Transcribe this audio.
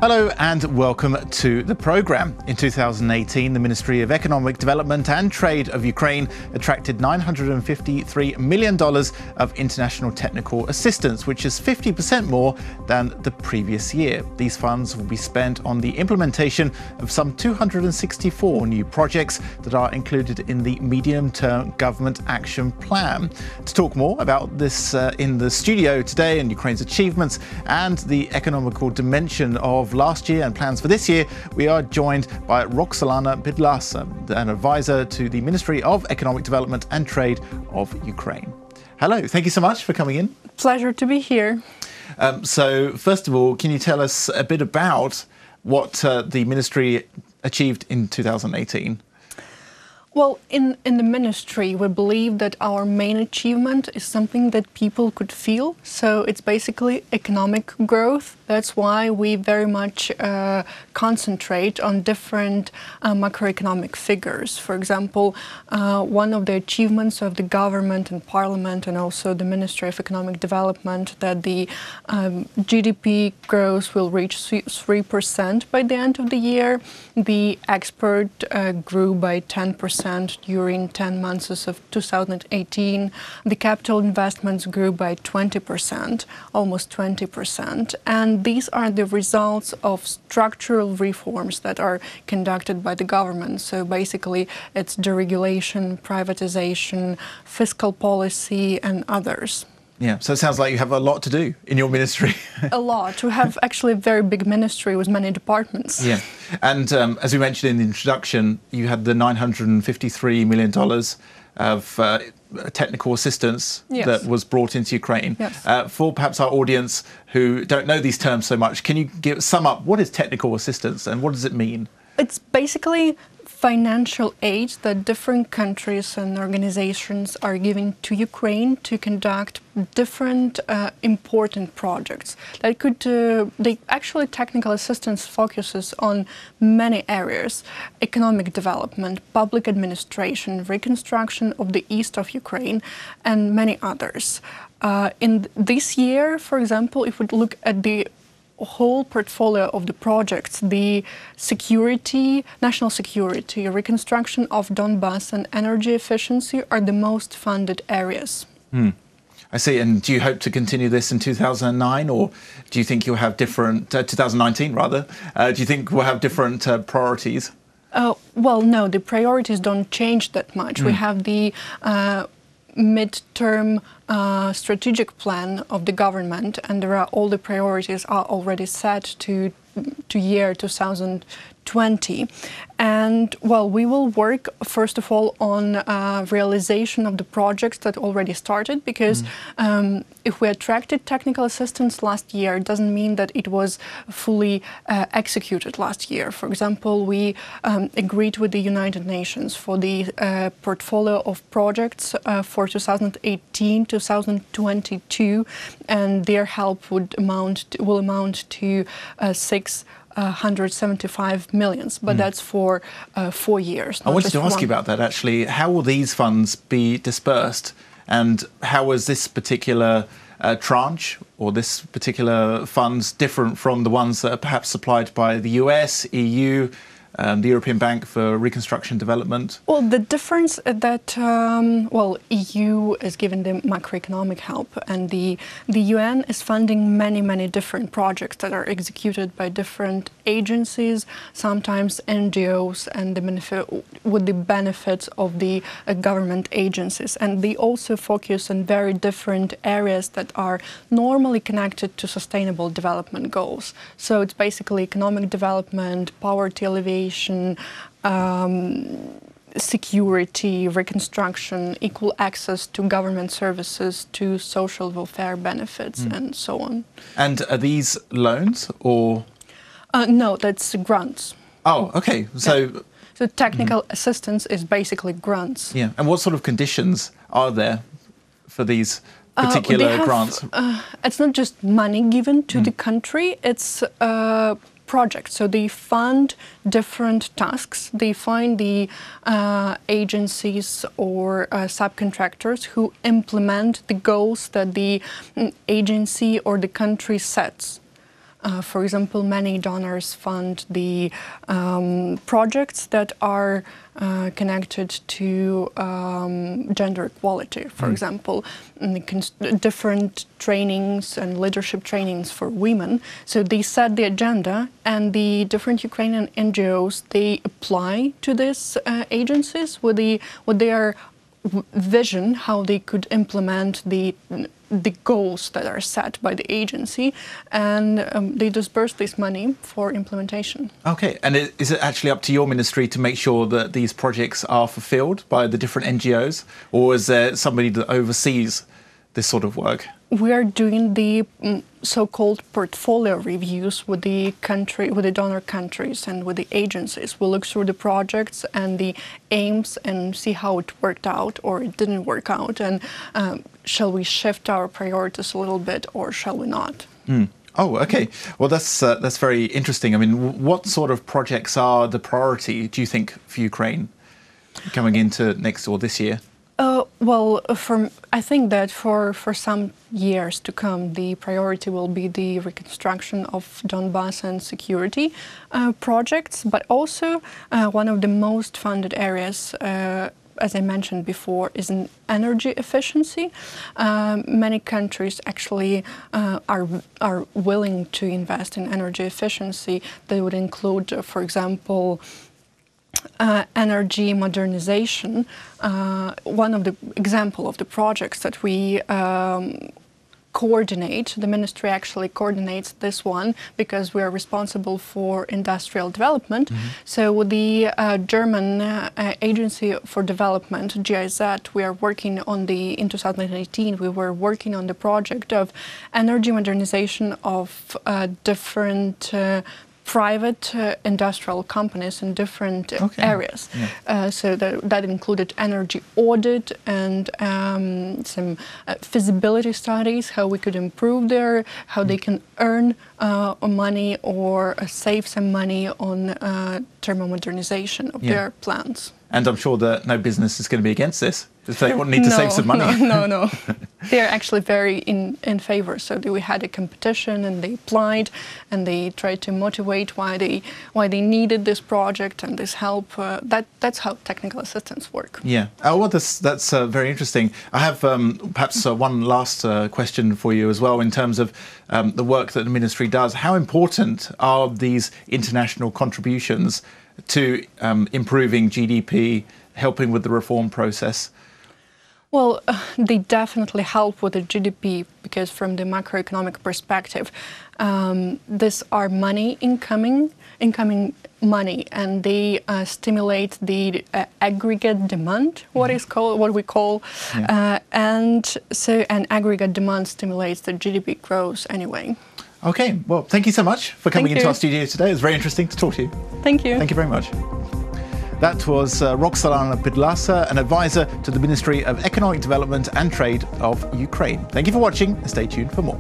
Hello and welcome to the programme. In 2018, the Ministry of Economic Development and Trade of Ukraine attracted $953 million of international technical assistance, which is 50% more than the previous year. These funds will be spent on the implementation of some 264 new projects that are included in the medium-term government action plan. To talk more about this in the studio today and Ukraine's achievements and the economical dimension of last year and plans for this year, we are joined by Roksolana Pidlasa, an advisor to the Ministry of Economic Development and Trade of Ukraine. Hello, thank you so much for coming in. Pleasure to be here. So first of all, can you tell us a bit about what the ministry achieved in 2018? Well, in the ministry, we believe that our main achievement is something that people could feel. So it's basically economic growth. That's why we very much concentrate on different macroeconomic figures. For example, one of the achievements of the government and parliament and also the Ministry of Economic Development, that the GDP growth will reach 3% by the end of the year. The export grew by 10% during 10 months of 2018. The capital investments grew by 20%, almost 20%. And these are the results of structural reforms that are conducted by the government. So basically, it's deregulation, privatization, fiscal policy, and others. Yeah, so it sounds like you have a lot to do in your ministry. A lot. We have actually a very big ministry with many departments. Yeah, and as we mentioned in the introduction, you had the $953 million of technical assistance that was brought into Ukraine. Yes. For perhaps our audience who don't know these terms so much, can you sum up what is technical assistance and what does it mean? It's basically financial aid that different countries and organizations are giving to Ukraine to conduct different important projects. Actually, technical assistance focuses on many areas: economic development, public administration, reconstruction of the east of Ukraine, and many others. In this year, for example, if we look at the whole portfolio of the projects, the security, national security, reconstruction of Donbass and energy efficiency are the most funded areas. I see. And do you hope to continue this in 2009, or do you think you'll have different, 2019 rather, do you think we'll have different priorities? Well, no, the priorities don't change that much. We have the mid-term strategic plan of the government, and all the priorities are already set to year 2020. And well, we will work first of all on realization of the projects that already started, because if we attracted technical assistance last year, it doesn't mean that it was fully executed last year. For example, we agreed with the United Nations for the portfolio of projects for 2018-2022, and their help will amount to 675 million, but that's for 4 years. I wanted to ask you about that, actually. How will these funds be dispersed, and how is this particular tranche or this particular funds different from the ones that are perhaps supplied by the US, EU, the European Bank for Reconstruction and Development? Well, the difference is that, EU is giving the macroeconomic help, and the UN is funding many different projects that are executed by different agencies, sometimes NGOs, and with the benefits of the government agencies. And they also focus on very different areas that are normally connected to sustainable development goals. So it's basically economic development, poverty alleviation, security, reconstruction, equal access to government services, to social welfare benefits, and so on. And are these loans or? No, that's grants. Oh, okay. So technical assistance is basically grants. Yeah. And what sort of conditions are there for these particular grants? It's not just money given to the country, it's projects. So they fund different tasks. They find the agencies or subcontractors who implement the goals that the agency or the country sets. For example, many donors fund the projects that are connected to gender equality, for example, different trainings and leadership trainings for women. So they set the agenda, and the different Ukrainian NGOs, they apply to these agencies with their vision, how they could implement the goals that are set by the agency, and they disperse this money for implementation. Okay, and is it actually up to your ministry to make sure that these projects are fulfilled by the different NGOs, or is there somebody that oversees this sort of work? We are doing the so-called portfolio reviews with the donor countries and with the agencies. We look through the projects and the aims and see how it worked out or it didn't work out, and shall we shift our priorities a little bit or shall we not? Oh, okay. Well, that's very interesting. I mean, what sort of projects are the priority, do you think, for Ukraine coming into next or this year? Well, I think that for some years to come, the priority will be the reconstruction of Donbass and security projects, but also one of the most funded areas, as I mentioned before, is in energy efficiency. Many countries actually are willing to invest in energy efficiency. They would include, for example, energy modernization. One of the example of the projects that we coordinate, the ministry actually coordinates this one because we are responsible for industrial development. So with the German Agency for Development, GIZ, we are working on in 2018, we were working on the project of energy modernization of different private industrial companies in different areas. So that included energy audit and some feasibility studies, how we could improve how they can earn money or save some money on thermal modernization of their plants. And I'm sure that no business is going to be against this, if they need to save some money. No. They're actually very in favor. So we had a competition and they applied and they tried to motivate why they needed this project and this help. That's how technical assistance work. Yeah. Well, that's very interesting. I have perhaps one last question for you as well in terms of the work that the ministry does. How important are these international contributions to improving GDP, helping with the reform process? Well, they definitely help with the GDP because from the macroeconomic perspective, these are incoming money, and they stimulate the aggregate demand, what we call, and so an aggregate demand stimulates the GDP growth anyway. Okay, well, thank you so much for coming into our studio today. It was very interesting to talk to you. Thank you. Thank you very much. That was Roksolana Pidlasa, an advisor to the Ministry of Economic Development and Trade of Ukraine. Thank you for watching, and stay tuned for more.